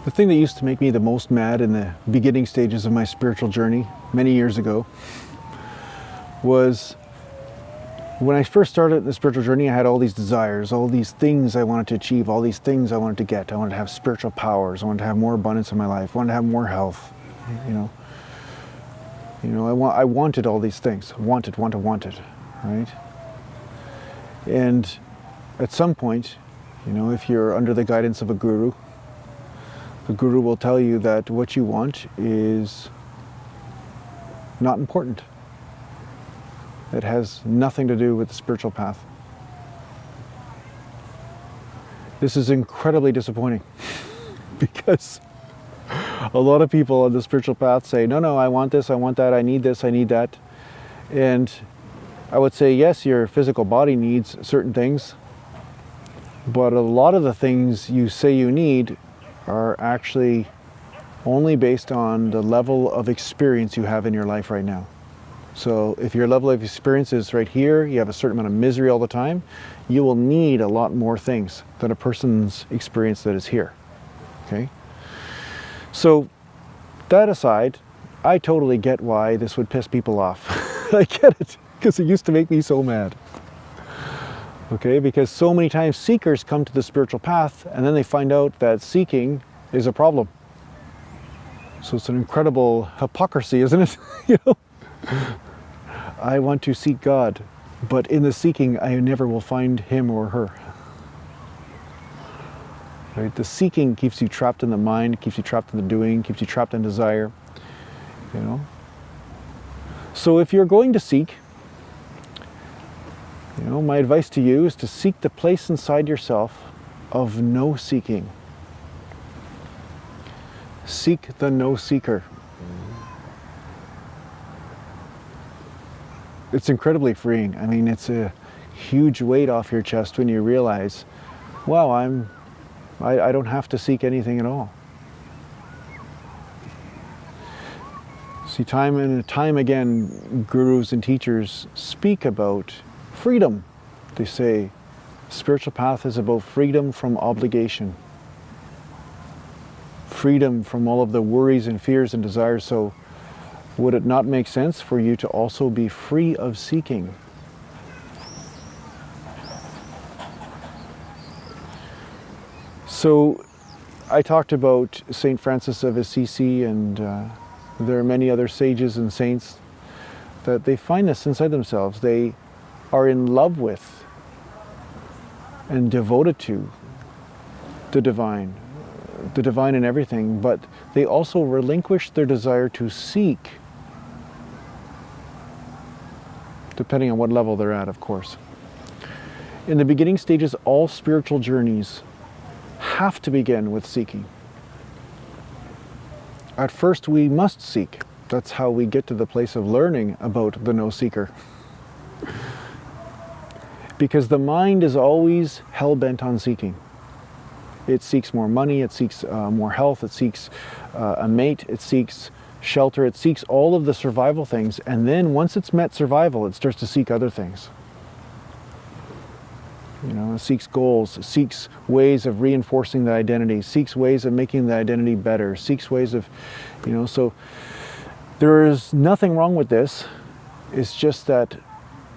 The thing that used to make me the most mad in the beginning stages of my spiritual journey many years ago was when I first started the spiritual journey. I had all these desires, all these things I wanted to achieve, all these things I wanted to get. I wanted to have spiritual powers. I wanted to have more abundance in my life. I wanted to have more health. I wanted all these things. Wanted, right? And at some point, if you're under the guidance of a guru, the guru will tell you that what you want is not important. It has nothing to do with the spiritual path. This is incredibly disappointing because a lot of people on the spiritual path say, no, I want this, I want that, I need this, I need that. And I would say, yes, your physical body needs certain things, but a lot of the things you say you need are actually only based on the level of experience you have in your life right now. So if your level of experience is right here, you have a certain amount of misery all the time, you will need a lot more things than a person's experience that is here. Okay? So that aside, I totally get why this would piss people off. I get it, because it used to make me so mad. Okay, because so many times seekers come to the spiritual path and then they find out that seeking is a problem. So it's an incredible hypocrisy, isn't it? I want to seek God, but in the seeking I never will find him or her. Right? The seeking keeps you trapped in the mind, keeps you trapped in the doing, keeps you trapped in desire. So if you're going to seek, my advice to you is to seek the place inside yourself of no seeking. Seek the no seeker. It's incredibly freeing. I mean, it's a huge weight off your chest when you realize, wow, I don't have to seek anything at all. See, time and time again, gurus and teachers speak about freedom. They say, spiritual path is about freedom from obligation. Freedom from all of the worries and fears and desires. So would it not make sense for you to also be free of seeking? So I talked about St. Francis of Assisi, and there are many other sages and saints that they find this inside themselves. They are in love with and devoted to the divine in everything, but they also relinquish their desire to seek, depending on what level they're at, of course. In the beginning stages, all spiritual journeys have to begin with seeking. At first, we must seek. That's how we get to the place of learning about the no seeker. Because the mind is always hell-bent on seeking. It seeks more money, it seeks more health, it seeks a mate, it seeks shelter, it seeks all of the survival things, and then once it's met survival, it starts to seek other things. It seeks goals, it seeks ways of reinforcing the identity, seeks ways of making the identity better, seeks ways of, so there is nothing wrong with this. It's just that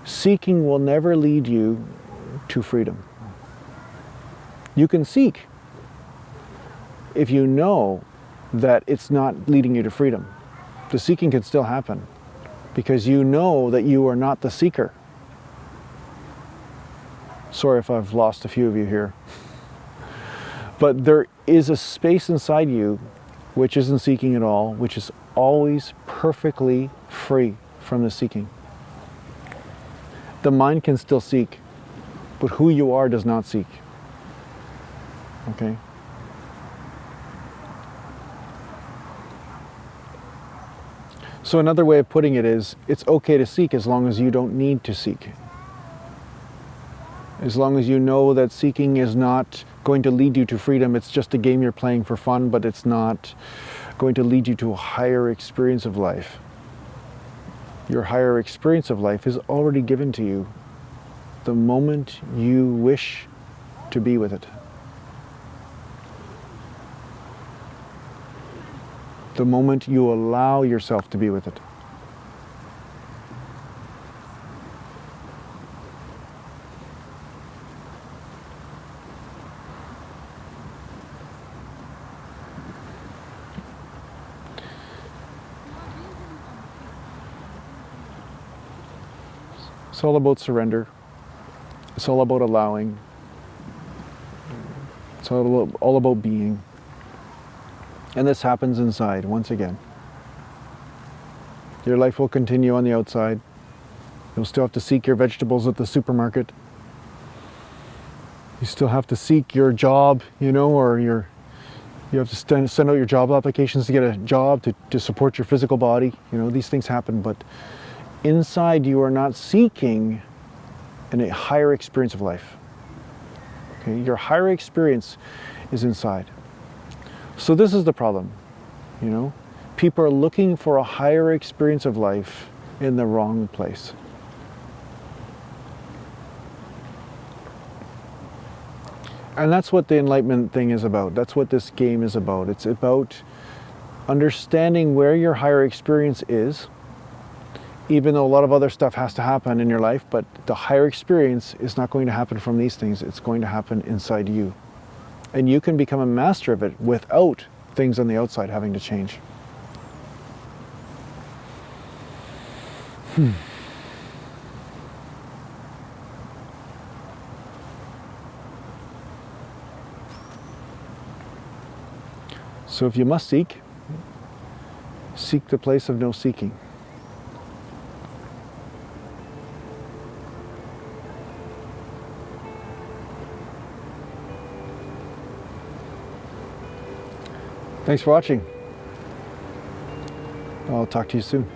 seeking will never lead you to freedom. You can seek if you know that it's not leading you to freedom. The seeking can still happen because you know that you are not the seeker. Sorry if I've lost a few of you here. But there is a space inside you which isn't seeking at all, which is always perfectly free from the seeking. The mind can still seek, but who you are does not seek. Okay? So another way of putting it is, it's okay to seek as long as you don't need to seek. As long as you know that seeking is not going to lead you to freedom, it's just a game you're playing for fun, but it's not going to lead you to a higher experience of life. Your higher experience of life is already given to you the moment you wish to be with it. The moment you allow yourself to be with it. It's all about surrender. It's all about allowing. It's all about being. And this happens inside, once again. Your life will continue on the outside. You'll still have to seek your vegetables at the supermarket. You still have to seek your job, you know, or you have to send out your job applications to get a job to support your physical body. You know, these things happen, but inside you are not seeking a higher experience of life. Okay? Your higher experience is inside. So this is the problem, you know. People are looking for a higher experience of life in the wrong place. And that's what the enlightenment thing is about. That's what this game is about. It's about understanding where your higher experience is, even though a lot of other stuff has to happen in your life, but the higher experience is not going to happen from these things. It's going to happen inside you. And you can become a master of it without things on the outside having to change. So if you must seek, seek the place of no seeking. Thanks for watching. I'll talk to you soon.